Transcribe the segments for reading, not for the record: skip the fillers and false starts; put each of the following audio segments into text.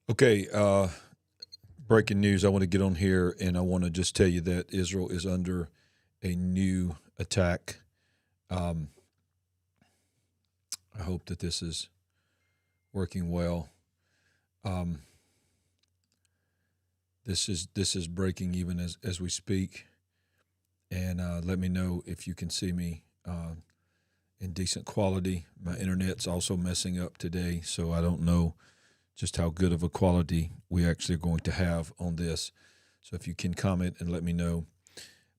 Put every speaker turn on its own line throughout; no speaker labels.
Okay, breaking news. I want to get on here and I want to just tell you that Israel is under a new attack. I hope that this is working well. This is breaking even as we speak, and let me know if you can see me in decent quality. My internet's also messing up today, so I don't know just how good of a quality we actually are going to have on this. So if you can comment and let me know.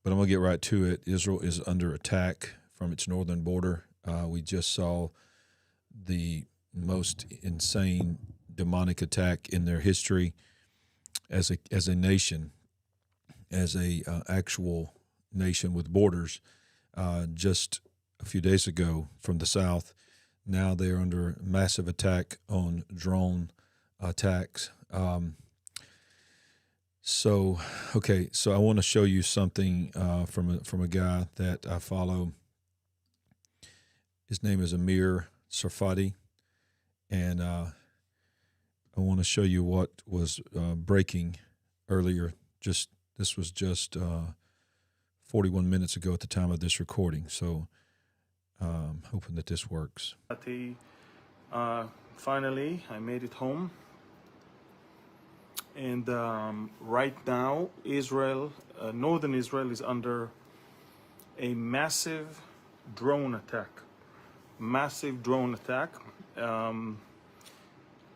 But I'm going to get right to it. Israel is under attack from its northern border. We just saw the most insane demonic attack in their history as a nation, as a actual nation with borders. Just a few days ago from the south, now they're under massive attack on drone attacks. So I want to show you something from a guy that I follow. His name is Amir Sarfati, and I want to show you what was breaking earlier. This was just 41 minutes ago at the time of this recording. So hoping that this works.
Finally, I made it home. And right now, northern Israel is under a massive drone attack.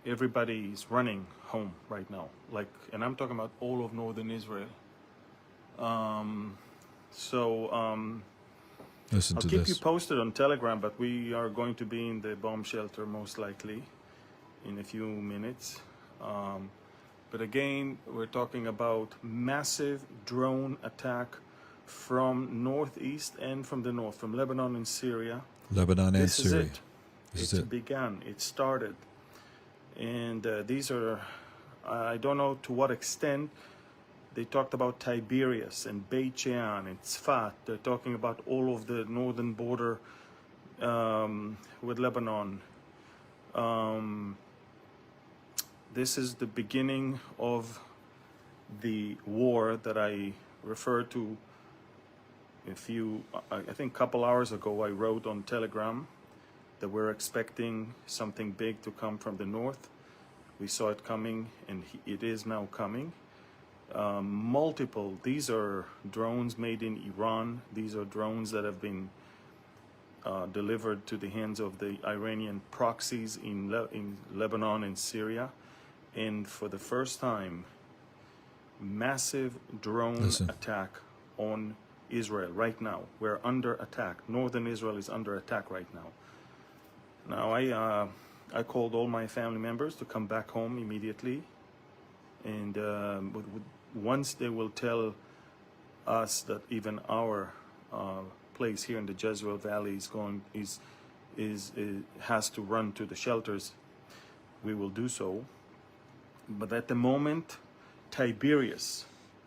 Everybody is running home right now. And I'm talking about all of northern Israel.
Listen
I'll
to
keep
this.
you posted on Telegram, but we are going to be in the bomb shelter most likely in a few minutes. But again, we're talking about massive drone attack from northeast and from the north, from Lebanon and Syria.
Lebanon and
This
Syria.
is it. It began. It started. And these are, I don't know to what extent. They talked about Tiberias and Beit Shean and Tzfat. They're talking about all of the northern border with Lebanon. This is the beginning of the war that I referred to I think a couple hours ago. I wrote on Telegram that we're expecting something big to come from the north. We saw it coming, and it is now coming. These are drones made in Iran. These are drones that have been delivered to the hands of the Iranian proxies in Lebanon and Syria. And for the first time, massive drone attack on Israel right now. We're under attack. Northern Israel is under attack right now. Now, I called all my family members to come back home immediately. And once they will tell us that even our place here in the Jezreel Valley has to run to the shelters, we will do so. But at the moment, Tiberias,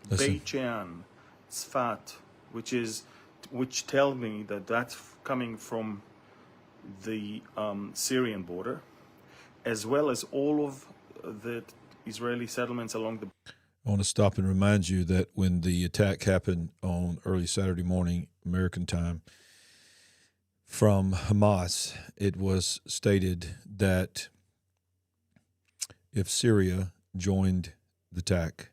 Beit Shean, Tzfat, which tell me that that's coming from the Syrian border, as well as all of the Israeli settlements along the.
I want to stop and remind you that when the attack happened on early Saturday morning, American time, from Hamas, it was stated that if Syria joined the attack,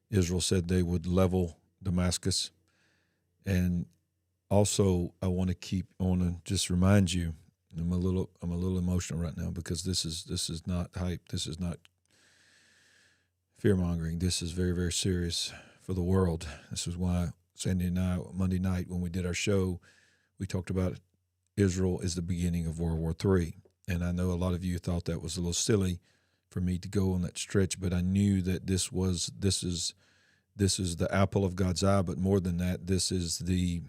Israel said they would level Damascus. And also, I want to just remind you, I'm a little emotional right now because this is not hype. This is not fear-mongering. This is very, very serious for the world. This is why Monday night, when we did our show, we talked about Israel is the beginning of World War III. And I know a lot of you thought that was a little silly for me to go on that stretch, but I knew that this is the apple of God's eye, but more than that, this is the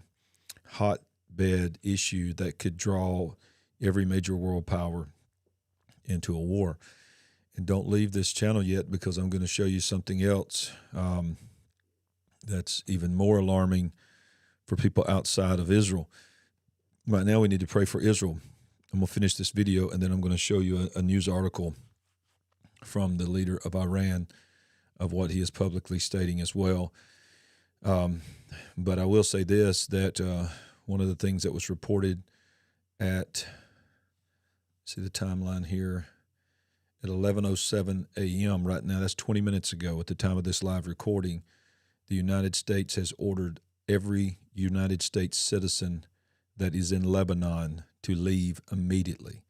hotbed issue that could draw every major world power into a war. And don't leave this channel yet, because I'm going to show you something else that's even more alarming for people outside of Israel. Right now, we need to pray for Israel. I'm going to finish this video, and then I'm going to show you a news article from the leader of Iran of what he is publicly stating as well. But I will say this, that one of the things that was reported at, see the timeline here, at 11:07 a.m. right now, that's 20 minutes ago at the time of this live recording, the United States has ordered every United States citizen that is in Lebanon to leave immediately.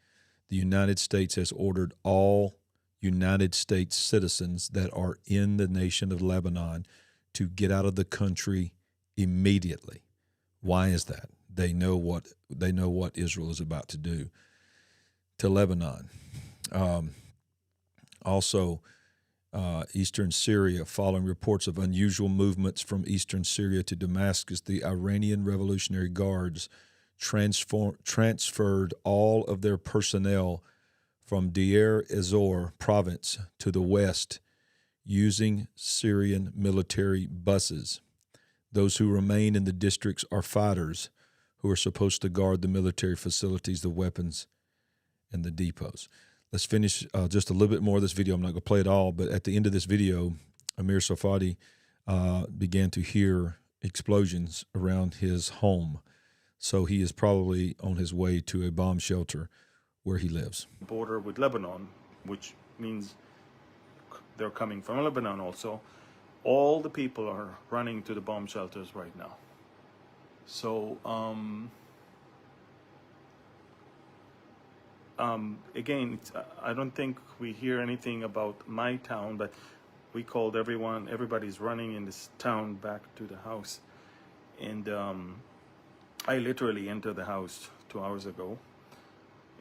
The United States has ordered all United States citizens that are in the nation of Lebanon to get out of the country immediately. Why is that? They know what Israel is about to do to Lebanon. Also, eastern Syria, following reports of unusual movements from eastern Syria to Damascus, the Iranian Revolutionary Guards transferred all of their personnel from Deir ez-Zor province to the west using Syrian military buses. Those who remain in the districts are fighters who are supposed to guard the military facilities, the weapons, and the depots. Let's finish just a little bit more of this video. I'm not going to play it all, but at the end of this video, Amir Safadi began to hear explosions around his home. So he is probably on his way to a bomb shelter where he lives.
Border with Lebanon, which means they're coming from Lebanon also. All the people are running to the bomb shelters right now. So, again, I don't think we hear anything about my town, but we called everybody's running in this town back to the house. And I literally entered the house 2 hours ago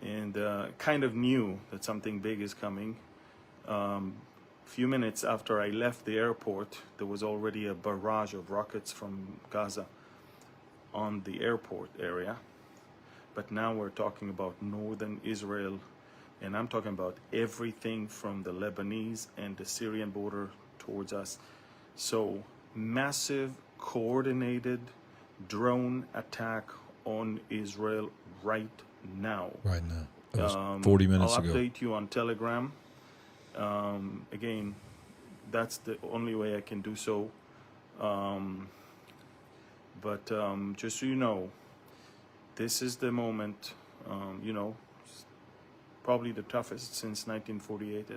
and kind of knew that something big is coming. Few minutes after I left the airport, there was already a barrage of rockets from Gaza on the airport area. But now we're talking about northern Israel, and I'm talking about everything from the Lebanese and the Syrian border towards us. So massive coordinated drone attack on Israel right now.
Right now. That was 40 minutes ago.
I'll update you on Telegram. Again, that's the only way I can do so. But just so you know, this is the moment, probably the toughest since 1948.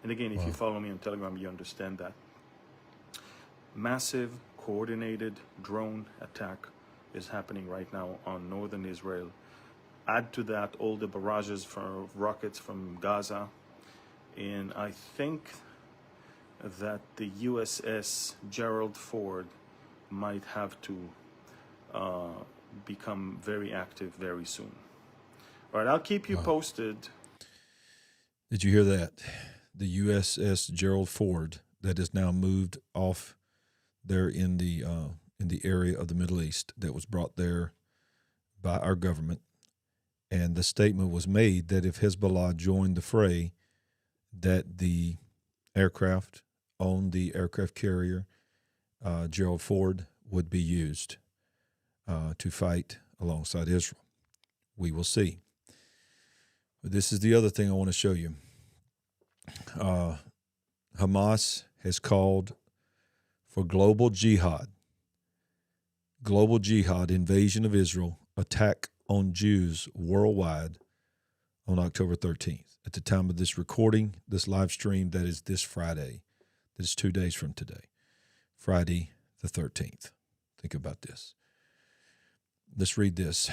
And again, if you follow me on Telegram, you understand that. Massive coordinated drone attack is happening right now on northern Israel. Add to that all the barrages for rockets from Gaza. And I think that the USS Gerald Ford might have to become very active very soon. All right, I'll keep you posted.
Did you hear that? The USS Gerald Ford that is now moved off there in the area of the Middle East, that was brought there by our government. And the statement was made that if Hezbollah joined the fray, that the aircraft on the aircraft carrier Gerald Ford would be used to fight alongside Israel. We will see. But this is the other thing I want to show you. Hamas has called for global jihad, invasion of Israel, attack on Jews worldwide on October 13th. At the time of this recording, this live stream, that is this Friday. That is 2 days from today, Friday the 13th. Think about this. Let's read this.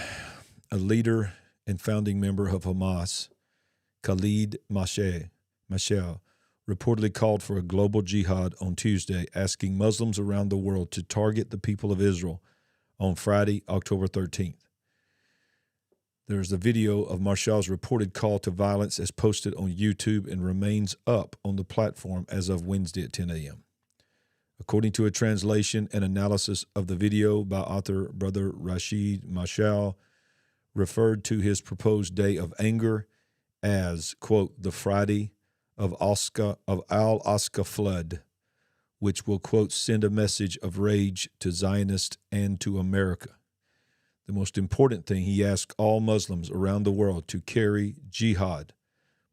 A leader and founding member of Hamas, Khalid Mashal, reportedly called for a global jihad on Tuesday, asking Muslims around the world to target the people of Israel on Friday, October 13th. There's a video of Mashal's reported call to violence as posted on YouTube and remains up on the platform as of Wednesday at 10 a.m. According to a translation and analysis of the video by author Brother Rashid Mashal, referred to his proposed day of anger as, quote, the Friday of Al-Aqsa flood, which will, quote, send a message of rage to Zionists and to America. The most important thing, he asked all Muslims around the world to carry jihad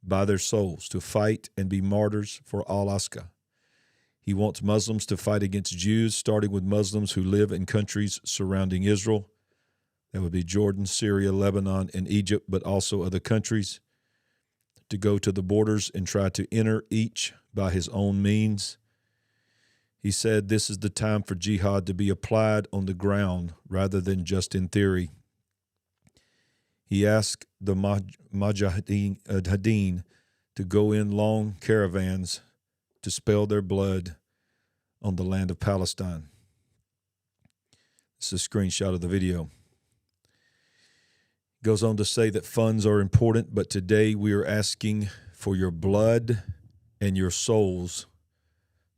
by their souls to fight and be martyrs for Alaska. He wants Muslims to fight against Jews, starting with Muslims who live in countries surrounding Israel. That would be Jordan, Syria, Lebanon, and Egypt, but also other countries, to go to the borders and try to enter each by his own means. He said this is the time for jihad to be applied on the ground rather than just in theory. He asked the Mujahideen to go in long caravans to spill their blood on the land of Palestine. This is a screenshot of the video. He goes on to say that funds are important, but today we are asking for your blood and your souls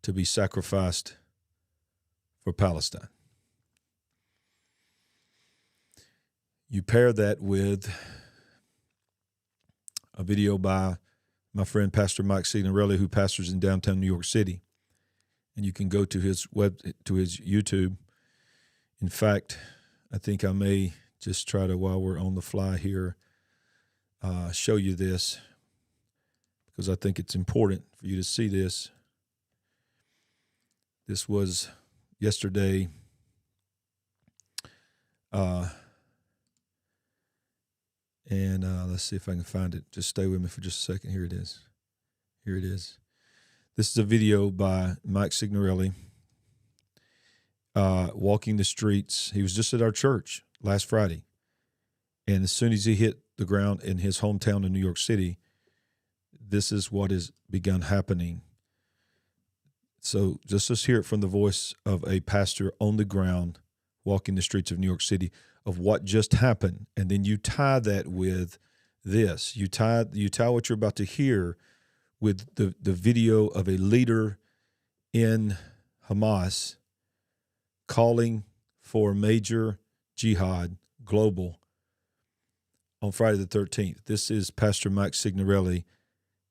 to be sacrificed for Palestine. You pair that with a video by my friend Pastor Mike Signorelli, who pastors in downtown New York City, and you can go to his YouTube. In fact, I think I may just try to, while we're on the fly here, show you this, because I think it's important for you to see this. This was yesterday. Let's see if I can find it. Just stay with me for just a second. Here it is. Here it is. This is a video by Mike Signorelli walking the streets. He was just at our church last Friday. And as soon as he hit the ground in his hometown in New York City, this is what has begun happening. So just let's hear it from the voice of a pastor on the ground walking the streets of New York City of what just happened. And then you tie that with this. You tie what you're about to hear with the video of a leader in Hamas calling for major jihad global on Friday the 13th. This is Pastor Mike Signorelli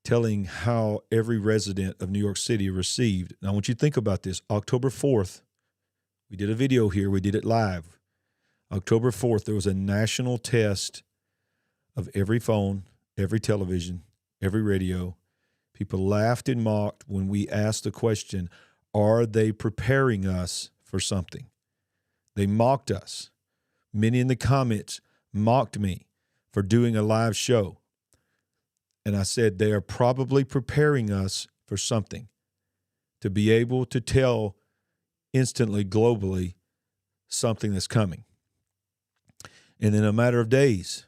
telling how every resident of New York City received. Now, I want you to think about this. October 4th, we did a video here. We did it live. October 4th, there was a national test of every phone, every television, every radio. People laughed and mocked when we asked the question, are they preparing us for something? They mocked us. Many in the comments mocked me for doing a live show. And I said, they are probably preparing us for something, to be able to tell instantly, globally, something that's coming. And in a matter of days,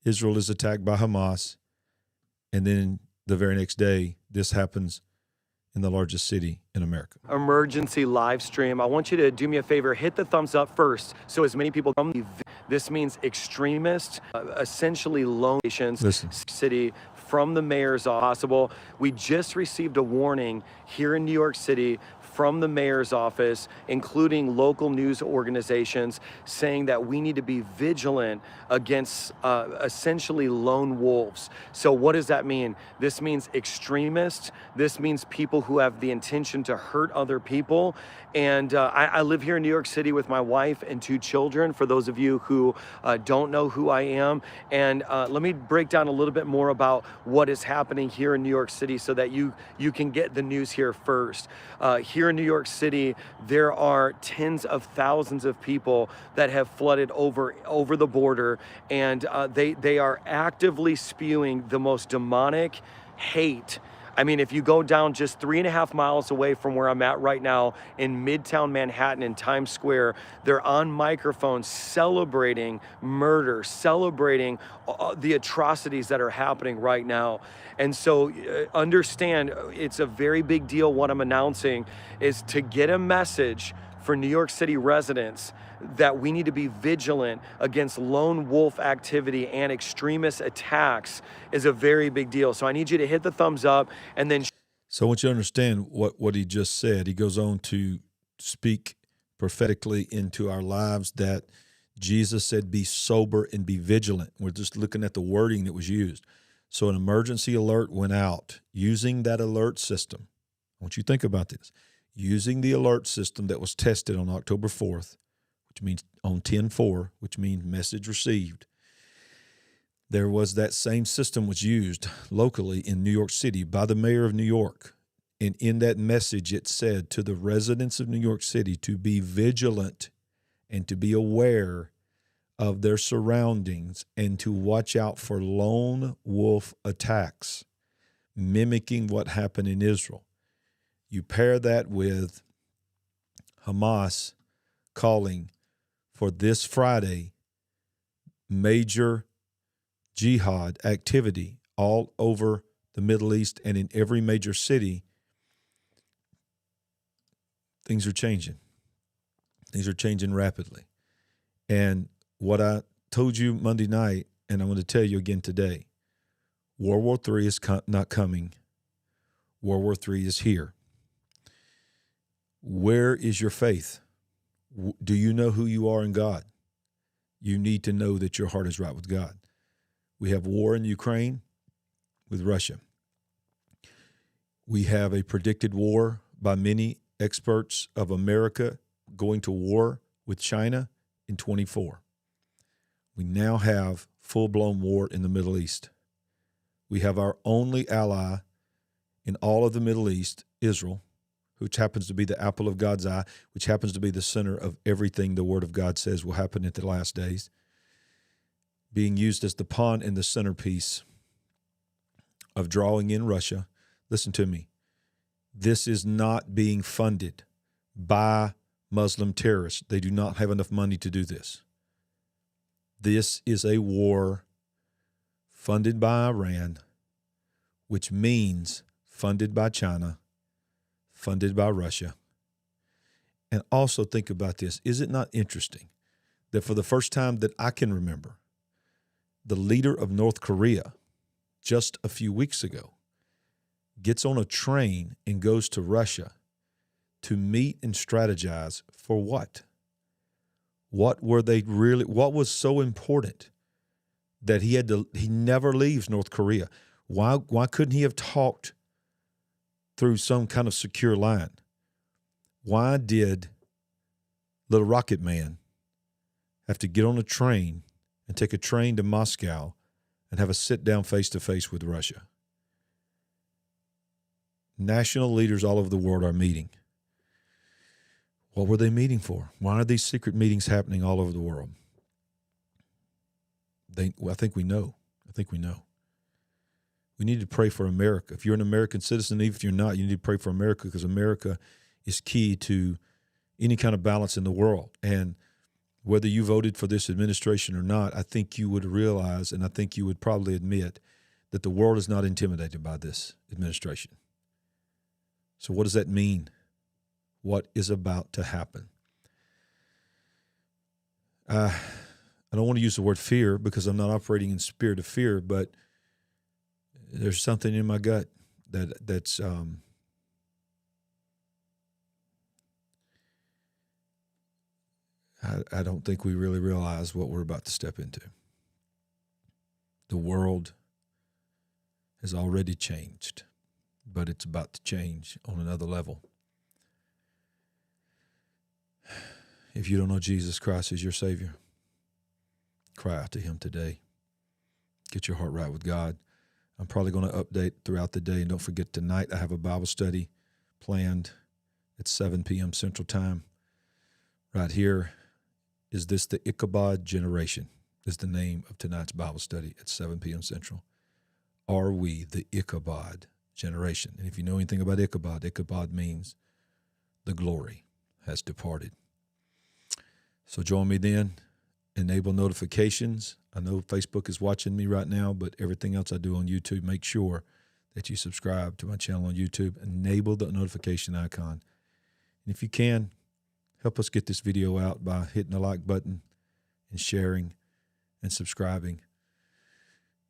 Israel is attacked by Hamas. And then the very next day, this happens in the largest city in America.
Emergency live stream. I want you to do me a favor, hit the thumbs up first so as many people come. This means extremists, essentially lone nations, city from the mayor's office. Possible. We just received a warning here in New York City from the mayor's office, including local news organizations, saying that we need to be vigilant against essentially lone wolves. So what does that mean? This means extremists. This means people who have the intention to hurt other people. And I live here in New York City with my wife and 2 children, for those of you who don't know who I am. And let me break down a little bit more about what is happening here in New York City so that you can get the news here first. Here in New York City, there are tens of thousands of people that have flooded over the border, and they are actively spewing the most demonic hate. I mean, if you go down just 3.5 miles away from where I'm at right now in Midtown Manhattan in Times Square, they're on microphones celebrating murder, celebrating the atrocities that are happening right now. And so understand, it's a very big deal. What I'm announcing is to get a message for New York City residents that we need to be vigilant against lone wolf activity and extremist attacks is a very big deal. So I need you to hit the thumbs up and then.
So I want you to understand what he just said. He goes on to speak prophetically into our lives that Jesus said, be sober and be vigilant. We're just looking at the wording that was used. So an emergency alert went out. Using that alert system, I want you to think about this. Using the alert system that was tested on October 4th, which means on 10/4, which means message received. There was that same system was used locally in New York City by the mayor of New York. And in that message, it said to the residents of New York City to be vigilant and to be aware of their surroundings and to watch out for lone wolf attacks, mimicking what happened in Israel. You pair that with Hamas calling for this Friday major jihad activity all over the Middle East and in every major city. Things are changing. Things are changing rapidly. And what I told you Monday night, and I'm going to tell you again today, World War III is not coming. World War III is here. Where is your faith? Do you know who you are in God? You need to know that your heart is right with God. We have war in Ukraine with Russia. We have a predicted war by many experts of America going to war with China in 24. We now have full-blown war in the Middle East. We have our only ally in all of the Middle East, Israel, which happens to be the apple of God's eye, which happens to be the center of everything the Word of God says will happen at the last days, being used as the pawn and the centerpiece of drawing in Russia. Listen to me. This is not being funded by Muslim terrorists. They do not have enough money to do this. This is a war funded by Iran, which means funded by China, funded by Russia. And also think about this. Is it not interesting that for the first time that I can remember, the leader of North Korea just a few weeks ago gets on a train and goes to Russia to meet and strategize for what? What was so important that he never leaves North Korea? Why couldn't he have talked through some kind of secure line? Why did little Rocket Man have to get on a train and take a train to Moscow and have a sit-down face-to-face with Russia? National leaders all over the world are meeting. What were they meeting for? Why are these secret meetings happening all over the world? I think we know. We need to pray for America. If you're an American citizen, even if you're not, you need to pray for America because America is key to any kind of balance in the world. And whether you voted for this administration or not, I think you would realize, and I think you would probably admit, that the world is not intimidated by this administration. So what does that mean? What is about to happen? I don't want to use the word fear because I'm not operating in spirit of fear, but there's something in my gut that's I don't think we really realize what we're about to step into. The world has already changed, but it's about to change on another level. If you don't know Jesus Christ as your Savior, cry out to Him today. Get your heart right with God. I'm probably going to update throughout the day. And don't forget, tonight I have a Bible study planned at 7 p.m. Central Time. Right here, is this the Ichabod generation? Is the name of tonight's Bible study at 7 p.m. Central. Are we the Ichabod generation? And if you know anything about Ichabod, Ichabod means the glory has departed. So join me then. Enable notifications. I know Facebook is watching me right now, but everything else I do on YouTube, make sure that you subscribe to my channel on YouTube. Enable the notification icon. And if you can, help us get this video out by hitting the like button and sharing and subscribing.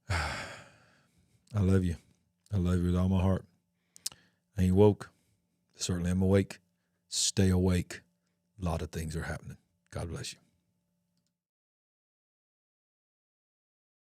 I love you. I love you with all my heart. I ain't woke. Certainly I'm awake. Stay awake. A lot of things are happening. God bless you.